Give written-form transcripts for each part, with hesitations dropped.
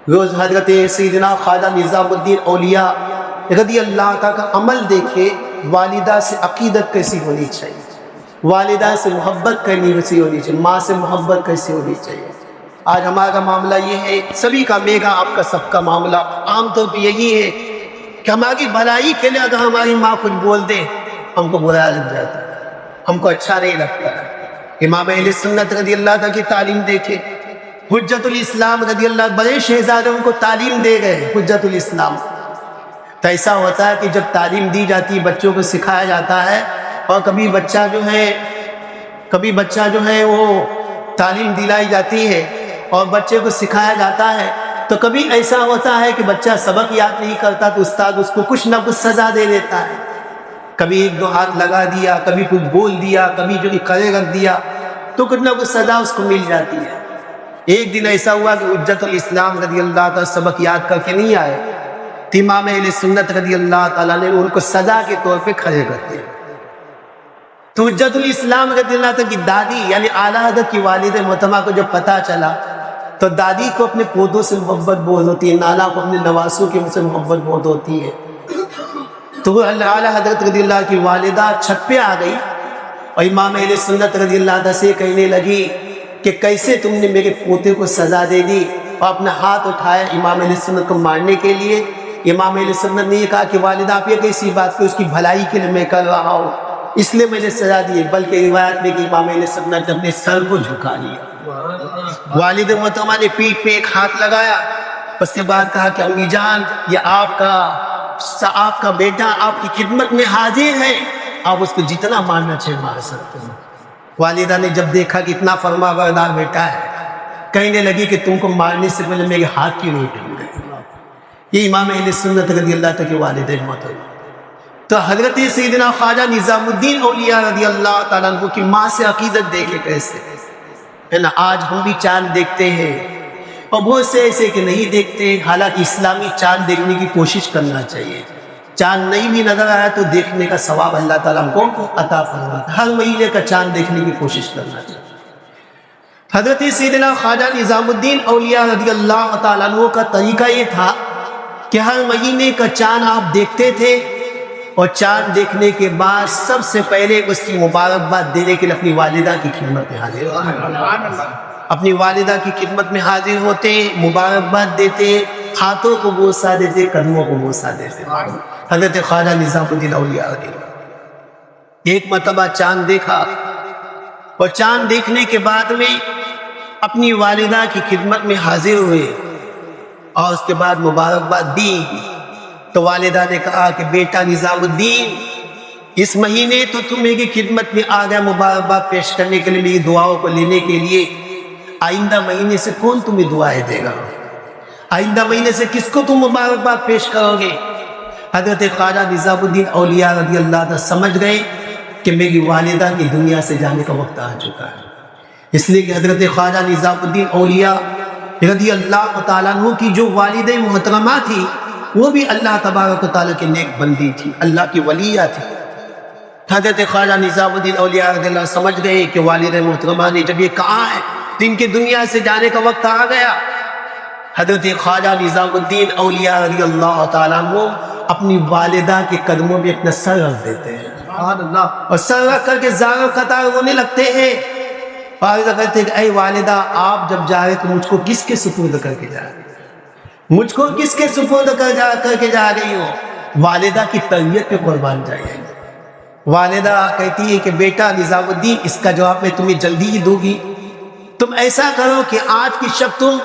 روز حضرت سیدنا خواجہ نظام الدین اولیاء رضی اللہ تعالیٰ کا عمل دیکھے، والدہ سے عقیدت کیسی ہونی چاہیے، والدہ سے محبت کیسی ہونی چاہیے، ماں سے محبت کیسی ہونی چاہیے۔ آج ہمارا معاملہ یہ ہے، سبھی کا، میرا آپ کا سب کا معاملہ عام طور پہ یہی ہے کہ ہماری بھلائی کے لیے اگر ہماری ماں کچھ بول دے ہم کو برا لگ جاتا ہے، ہم کو اچھا نہیں لگتا ہے۔ امام اہل سنت رضی اللہ تعالیٰ کی تعلیم دیکھے، حجت الاسلام رضی اللہ، بڑے شہزادوں کو تعلیم دے گئے حجت الاسلام۔ تو ایسا ہوتا ہے کہ جب تعلیم دی جاتی ہے، بچوں کو سکھایا جاتا ہے، اور کبھی بچہ جو ہے وہ تعلیم دلائی جاتی ہے اور بچے کو سکھایا جاتا ہے، تو کبھی ایسا ہوتا ہے کہ بچہ سبق یاد نہیں کرتا تو استاد اس کو کچھ نہ کچھ سزا دے دیتا ہے، کبھی ایک دو ہاتھ لگا دیا، کبھی کچھ بول دیا، کبھی جو کھڑے رکھ دیا، تو کچھ نہ کچھ سزا اس کو مل جاتی ہے۔ ایک دن ایسا ہوا کہ حجت الاسلام رضی اللہ تعالیٰ سبق یاد کر کے نہیں آئے، تو امام اہل سنت رضی اللہ تعالیٰ نے ان کو سزا کے طور پہ کھڑے کر دیا۔ تو حجت الاسلام رضی اللہ تعالیٰ کی دادی یعنی اعلیٰ حضرت کی والد محترمہ کو جب پتہ چلا تو دادی کو اپنے پودوں سے محبت بہت ہوتی ہے، نانا کو اپنے نواسوں کے سے محبت بہت ہوتی ہے۔ تو اعلیٰ حضرت رضی اللہ کی والدہ چھت پہ آ گئی اور امام اہل سنت رضی اللہ عنہ سے کہنے لگی کہ کیسے تم نے میرے پوتے کو سزا دے دی، اور اپنا ہاتھ اٹھایا امام اہل سنت کو مارنے کے لیے۔ امام اہل سنت نے یہ کہا کہ والدہ آپ یہ کیسی بات کہ اس کی بھلائی کے لیے میں کر رہا ہوں، اس لیے میں نے سزا دی ہے، بلکہ روایت میں کہ امام اہل سنت نے اپنے سر کو جھکا لیا۔ والد محترمہ نے پیٹھ پہ ایک ہاتھ لگایا، اس کے بعد کہا کہ امی جان یہ آپ کا بیٹا آپ کی خدمت میں حاضر ہے، آپ اس کو جتنا مارنا چاہیے مار سکتے ہیں۔ والدہ نے جب دیکھا کہ اتنا فرما بردار بیٹا ہے، کہنے لگی کہ تم کو مارنے سے پہلے میرے ہاتھ کیوں نہیں ٹوٹ گئے۔ یہ امام اہل سنت رضی اللہ تعالیٰ کے والد محترم۔ تو حضرت سیدنا خواجہ نظام الدین اولیاء رضی اللہ تعالیٰ عنہ کی ماں سے عقیدت دیکھے کیسے ہے نا۔ آج ہم بھی چاند دیکھتے ہیں اور بہت سے ایسے کہ نہیں دیکھتے، حالانکہ اسلامی چاند دیکھنے کی کوشش کرنا چاہیے۔ چاند نہیں بھی نظر آیا تو دیکھنے کا ثواب اللہ تعالیٰ ہم کو عطا فرماتا ہے، ہر مہینے کا چاند دیکھنے کی کوشش کرنا چاہیے۔ حضرت سیدنا خواجہ نظام الدین اولیاء رضی اللہ تعالیٰ عنہ کا طریقہ یہ تھا کہ ہر مہینے کا چاند آپ دیکھتے تھے، اور چاند دیکھنے کے بعد سب سے پہلے اس کی مبارکباد دینے کے لیے اپنی والدہ کی خدمت میں حاضر ہوتے، اپنی والدہ کی خدمت میں حاضر ہوتے، مبارکباد دیتے، ہاتھوں کو بوسہ دیتے، قدموں کو بوسہ دیتے۔ حضرت خواجہ نظام الدین اولیاء رضی اللہ ایک مرتبہ چاند دیکھا، اور چاند دیکھنے کے بعد میں اپنی والدہ کی خدمت میں حاضر ہوئے اور اس کے بعد مبارکباد دی۔ تو والدہ نے کہا کہ بیٹا نظام الدین، اس مہینے تو تم میری خدمت میں آ گیا مبارکباد پیش کرنے کے لیے، میری دعاؤں کو لینے کے لیے، آئندہ مہینے سے کون تمہیں دعائیں دے گا؟ آئندہ مہینے سے کس کو تم مبارکباد پیش کرو گے؟ حضرت خواجہ نظام الدین اولیاء رضی اللہ عنہ سمجھ گئے کہ میری والدہ کی دنیا سے جانے کا وقت آ چکا ہے، اس لیے کہ حضرت خواجہ نظام الدین اولیاء رضی اللہ تعالیٰ عنہ کی جو والدہ محترمہ تھی وہ بھی اللہ تبارک و تعالیٰ کی نیک بندی تھی، اللہ کی ولیہ تھی۔ حضرت خواجہ نظام الدین اولیاء رضی اللہ سمجھ گئے کہ والدہ محترمہ نے جب یہ کہا ہے تو ان کی دنیا سے جانے کا وقت آ گیا۔ حضرت خواجہ نظام الدین اولیاء رضی اللہ تعالیٰ عنہ اپنی والدہ کے قدموں میں اپنا سر رکھ دیتے ہیں، اور سر رکھ کر کے زار قطار رونے لگتے ہیں، اور کہتے ہیں کہ اے والدہ آپ جب جا رہے تو مجھ کو کس کے سپرد کر کے جا رہے، مجھ کو کس کے سپرد کر کے جا رہی ہو؟ والدہ کی تربیت پہ قربان جائیے۔ والدہ کہتی ہے کہ بیٹا نظام الدین اس کا جواب میں تمہیں جلدی ہی دوں گی، تم ایسا کرو کہ آج کی شب تم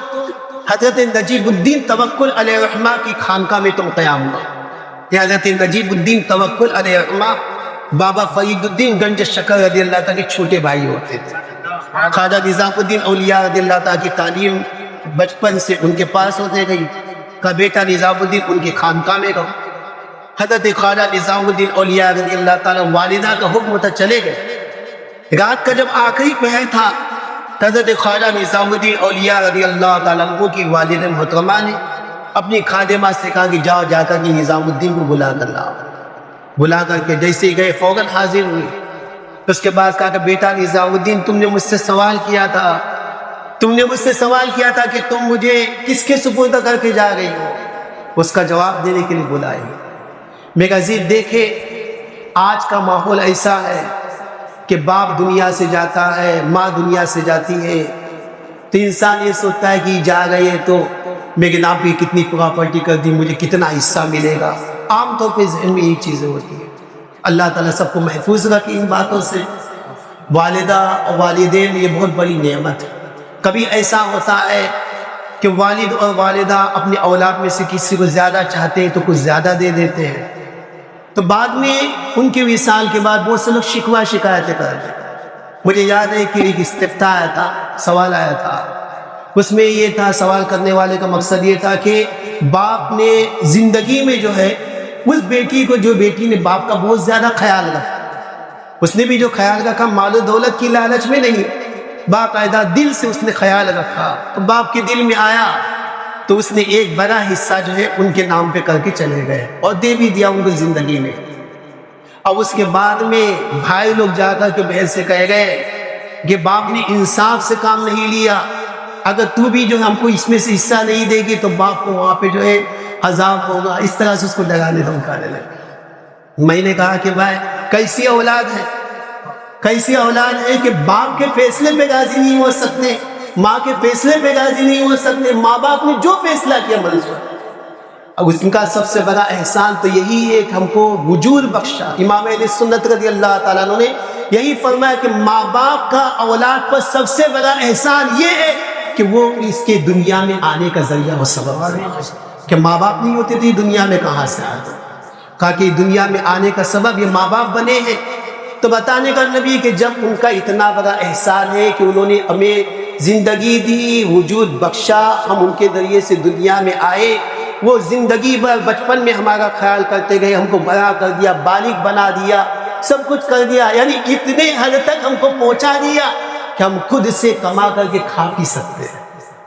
حضرت نجیب الدین توکل علیہ الرحمہ کی خانقاہ میں تم قیام کرو۔ یہ حضرت نجیب الدین توکل علیہ الرحمہ بابا فرید الدین گنج شکر رضی اللہ تعالیٰ کے چھوٹے بھائی ہوتے تھے۔ خواجہ نظام الدین اولیاء رضی اللہ تعالیٰ کی تعلیم بچپن سے ان کے پاس ہوتے گئی، کہ بیٹا نظام الدین ان کی خانقاہ میں رہو۔ حضرت خواجہ نظام الدین اولیاء رضی اللہ تعالیٰ والدہ کا حکم تھا چلے گئے۔ رات کا جب آخری پہر تھا حضرت خواجہ نظام الدین اولیاء رضی اللہ تعالیٰ عنہ کی والدہ محترمہ نے اپنی خادمہ سے کہا کہ جاؤ جا کر کے نظام الدین کو بلا کر لاؤ۔ بلا کر کے جیسے ہی گئے فوراً حاضر ہوئے۔ اس کے بعد کہا کہ بیٹا نظام الدین تم نے مجھ سے سوال کیا تھا تم نے مجھ سے سوال کیا تھا کہ تم مجھے کس کے سپرد کر کے جا رہی ہو، اس کا جواب دینے کے لیے بلائی۔ میرے عزیز دیکھے آج کا ماحول ایسا ہے کہ باپ دنیا سے جاتا ہے، ماں دنیا سے جاتی ہے، تو انسان یہ سوچتا ہے کہ جا رہے تو میرے نام پہ کتنی پراپرٹی کر دی، مجھے کتنا حصہ ملے گا۔ عام طور پہ ذہن میں یہ چیزیں ہوتی ہیں۔ اللہ تعالیٰ سب کو محفوظ رکھے ان باتوں سے۔ والدہ اور والدین یہ بہت بڑی نعمت ہے۔ کبھی ایسا ہوتا ہے کہ والد اور والدہ اپنے اولاد میں سے کسی کو زیادہ چاہتے ہیں تو کچھ زیادہ دے دیتے ہیں، تو بعد میں ان کے وصال کے بعد بہت سے لوگ شکوہ شکایتیں کرتے ہیں۔ مجھے یاد ہے کہ ایک استفتاء آیا تھا، سوال آیا تھا، اس میں یہ تھا، سوال کرنے والے کا مقصد یہ تھا کہ باپ نے زندگی میں جو ہے اس بیٹی کو، جو بیٹی نے باپ کا بہت زیادہ خیال رکھا، اس نے بھی جو خیال رکھا مال و دولت کی لالچ میں نہیں، باقاعدہ دل سے اس نے خیال رکھا، تو باپ کے دل میں آیا تو اس نے ایک بڑا حصہ جو ہے ان کے نام پہ کر کے چلے گئے اور دے بھی دیا ان کو زندگی میں۔ اب اس کے بعد میں بھائی لوگ جا کر کے بہن سے کہہ گئے کہ باپ نے انصاف سے کام نہیں لیا، اگر تو بھی جو ہم کو اس میں سے حصہ نہیں دے گی تو باپ کو وہاں پہ جو ہے عذاب ہوگا۔ اس طرح سے اس کو ڈرانے دھمکانے لگے۔ میں نے کہا کہ بھائی کیسی اولاد ہے، کیسی اولاد ہے کہ باپ کے فیصلے پہ راضی نہیں ہو سکتے، ماں کے فیصلے پہ راضی نہیں ہو سکتے، ماں باپ نے جو فیصلہ کیا منظور۔ اب اس کا سب سے بڑا احسان تو یہی ہے کہ ہم کو وجود بخشا۔ امام اہل سنت رضی اللہ تعالیٰ عنہ نے یہی فرمایا کہ ماں باپ کا اولاد پر سب سے بڑا احسان یہ ہے کہ وہ اس کے دنیا میں آنے کا ذریعہ و سبب ہے، کہ ماں باپ نہیں ہوتے تو یہ دنیا میں کہاں سے آتے، کہا کہ دنیا میں آنے کا سبب یہ ماں باپ بنے ہیں۔ تو بتانے کا نبی کہ جب ان کا اتنا بڑا احسان ہے کہ انہوں نے ہمیں زندگی دی، وجود بخشا، ہم ان کے ذریعے سے دنیا میں آئے، وہ زندگی بھر بچپن میں ہمارا خیال کرتے گئے، ہم کو بڑا کر دیا، بالغ بنا دیا، سب کچھ کر دیا، یعنی اتنے حد تک ہم کو پہنچا دیا کہ ہم خود سے کما کر کے کھا پی سکتے ہیں،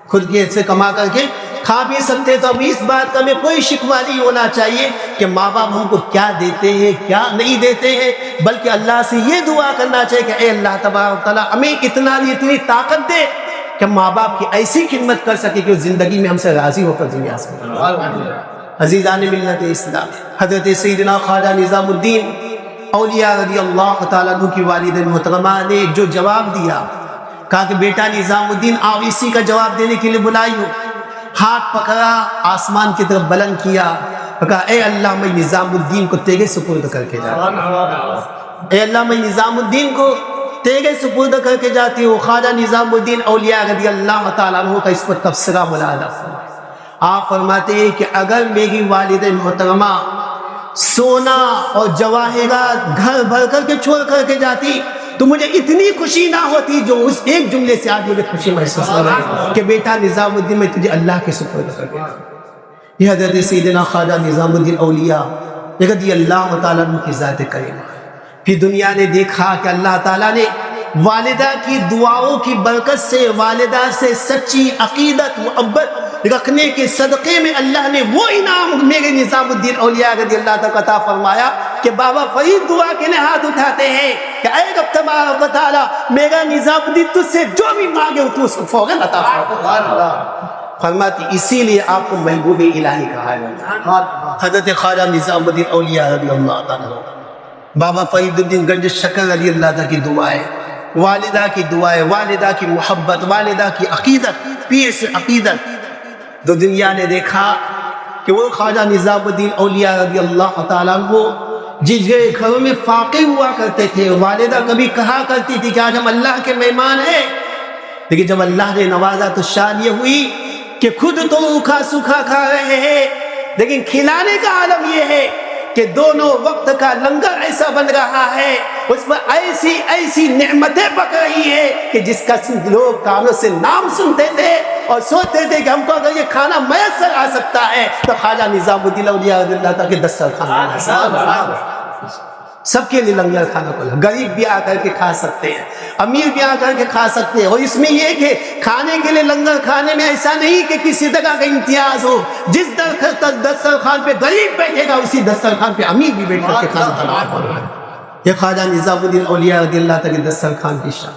خود سے کما کر کے کھا بھی سکتے۔ تو اب اس بات کا ہمیں کوئی شکوہ نہیں ہونا چاہیے کہ ماں باپ ہم کو کیا دیتے ہیں کیا نہیں دیتے ہیں، بلکہ اللہ سے یہ دعا کرنا چاہیے کہ اے اللہ تبارک و تعالیٰ ہمیں اتنی طاقت دے کہ ماں باپ کی ایسی خدمت کر سکے کہ وہ زندگی میں ہم سے راضی ہو کر دنیا سے۔ عزیزان ملت اسلام، حضرت سیدنا خواجہ نظام الدین اولیاء رضی اللہ تعالیٰ عنہ کی والد محترمہ نے جو جواب دیا، کہا کہ بیٹا نظام الدین آؤ، اسی کا جواب دینے کے لیے بلائی ہو۔ ہاتھ پکڑا، آسمان کی طرف بلند کیا، کہا اے اللہ میں نظام الدین کو تیرے سپرد کر کے جاتا ہوں، اے اللہ میں نظام الدین کو تیرے سپرد کر کے جاتی ہوں۔ خواجہ نظام الدین اولیاء رضی اللہ تعالیٰ عنہ کا اس پر تبصرہ ملاحظہ فرمائے۔ آپ فرماتے ہیں کہ اگر میری والد محترمہ سونا اور جواہرات گھر بھر کر کے چھوڑ کر کے جاتی تو مجھے اتنی خوشی نہ ہوتی جو اس ایک جملے سے آج مجھے خوشی محسوس ہو رہی ہے کہ بیٹا نظام الدین میں تجھے اللہ کے سپرد کر دیا۔ یہ حضرت سیدنا خواجہ نظام الدین اولیاء رضی اللہ تعالیٰ عنہ کی ذات کریمہ۔ پھر دنیا نے دیکھا کہ اللہ تعالیٰ نے والدہ کی دعاؤں کی برکت سے، والدہ سے سچی عقیدت محبت رکھنے کے صدقے میں اللہ نے وہ انعام میرے نظام الدین اولیاء رضی اللہ تعالیٰ عطا فرمایا کہ بابا فرید دعا کے لیے ہاتھ اٹھاتے ہیں کہ اے رب تبارک و تعالیٰ میرا نظام الدین تجھ سے جو بھی مانگے تو اس کو فوراً عطا فرما۔ فرماتی اسی لیے آپ کو محبوب الہی کہا ہے۔ حضرت خواجہ نظام الدین اولیاء رضی اللہ تعالیٰ، بابا فرید الدین گنج شکر رضی اللہ تعالیٰ کی دعائیں، والدہ کی دعائیں، والدہ کی محبت، والدہ کی عقیدت، پیر سے عقیدت، تو دنیا نے دیکھا کہ وہ خواجہ نظام الدین اولیاء رضی اللہ تعالیٰ عنہ جس گھروں میں فاقے ہوا کرتے تھے، والدہ کبھی کہا کرتی تھی کہ آج ہم اللہ کے مہمان ہیں، لیکن جب اللہ نے نوازا تو شان یہ ہوئی کہ خود تو روکھا سوکھا کھا رہے ہیں، لیکن کھلانے کا عالم یہ ہے کہ دونوں وقت کا لنگر ایسا بن رہا ہے، اس پر ایسی ایسی نعمتیں پک رہی ہے کہ جس کا لوگ کانوں سے نام سنتے تھے اور سوچتے تھے کہ ہم کو اگر یہ کھانا میسر آ سکتا ہے تو خواجہ نظام الدین اولیاء رضی اللہ تعالیٰ کے دسترخوان سب کے لیے لنگر کھانا کھلا، غریب بھی آ کر کے کھا سکتے ہیں، امیر بھی آ کر کے کھا سکتے ہیں۔ اور اس میں یہ کہ کھانے کے لیے لنگر کھانے میں ایسا نہیں کہ کسی طرح کا امتیاز ہو، جس دسترخوان پہ غریب بیٹھے گا اسی دسترخوان پہ امیر بھی بیٹھ کر کے کھانا کھانا۔ یہ خواجہ نظام الدین اولیاء رضی اللہ تعالیٰ کے دسترخوان کی شان۔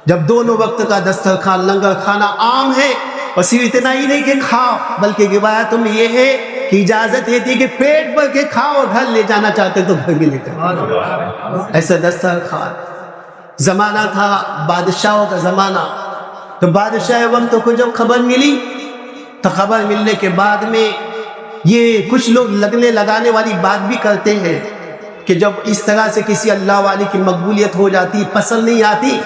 جب دونوں وقت کا دسترخوان لنگر کھانا عام ہے، اور صرف اتنا ہی نہیں کہ کھاؤ، بلکہ روایتوں میں یہ ہے کہ اجازت یہ تھی کہ پیٹ بھر کے کھاؤ، اور گھر لے جانا چاہتے تو گھر بھی لے کر ایسا دسترخوان۔ زمانہ تھا بادشاہوں کا زمانہ، تو بادشاہ وقت کو جب خبر ملی تو خبر ملنے کے بعد میں یہ کچھ لوگ لگانے والی بات بھی کرتے ہیں کہ جب اس طرح سے کسی اللہ والے کی مقبولیت ہو جاتی، پسند نہیں آتی،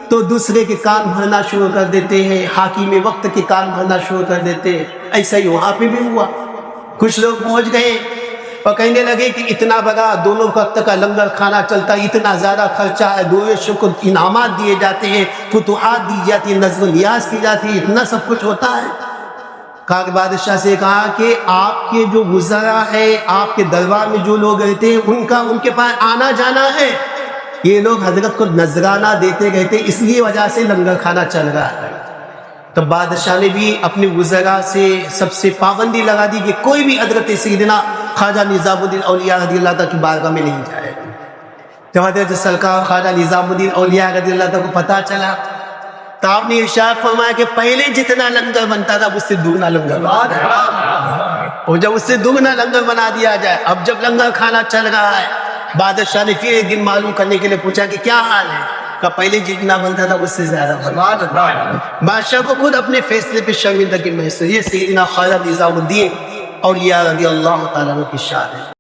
تو دوسرے کے کان بھرنا شروع کر دیتے ہیں، حاکم وقت کے کان بھرنا شروع کر دیتے ہیں۔ ایسا ہی وہاں پہ بھی ہوا، کچھ لوگ پہنچ گئے اور کہنے لگے کہ اتنا بڑا دونوں وقت کا لنگر کھانا چلتا ہے، اتنا زیادہ خرچہ ہے، درویشوں کو انعامات دیے جاتے ہیں، فتوحات دی جاتی ہیں، نظر و نیاز کی جاتی ہے، اتنا سب کچھ ہوتا ہے۔ کہا کہ بادشاہ سے کہا کہ آپ کے جو وزراء ہے، آپ کے دربار میں جو لوگ رہتے ہیں، ان کے پاس آنا جانا ہے، یہ لوگ حضرت کو نذرانہ دیتے رہتے، اس لیے وجہ سے لنگر کھانا چل رہا ہے۔ تو بادشاہ نے بھی اپنے وزراء سے سب سے پابندی لگا دی کہ کوئی بھی حضرت سیدنا خواجہ نظام الدین اولیاء رضی اللہ تعالیٰ کی بارگاہ میں نہیں جائے۔ جب حضرت سرکار خواجہ نظام الدین اولیاء رضی اللہ تعالیٰ کو پتہ چلا تو آپ نے ارشاد فرمایا کہ پہلے جتنا لنگر بنتا تھا اس سے دگنا لنگر بنا دیا، اور جب اس سے دگنا لنگر بنا دیا جائے، اب جب لنگر کھانا چل رہا ہے، بادشاہ نے پھر ایک دن معلوم کرنے کے لیے پوچھا کہ کیا حال ہے؟ کہ پہلے جتنا بنتا تھا اس سے زیادہ بنا۔ بادشاہ کو خود اپنے فیصلے پہ شرمندگی محسوس۔ یہ سیدنا خواجہ نظام الدین اولیاء رضی اللہ تعالیٰ عنہ کی شان ہے۔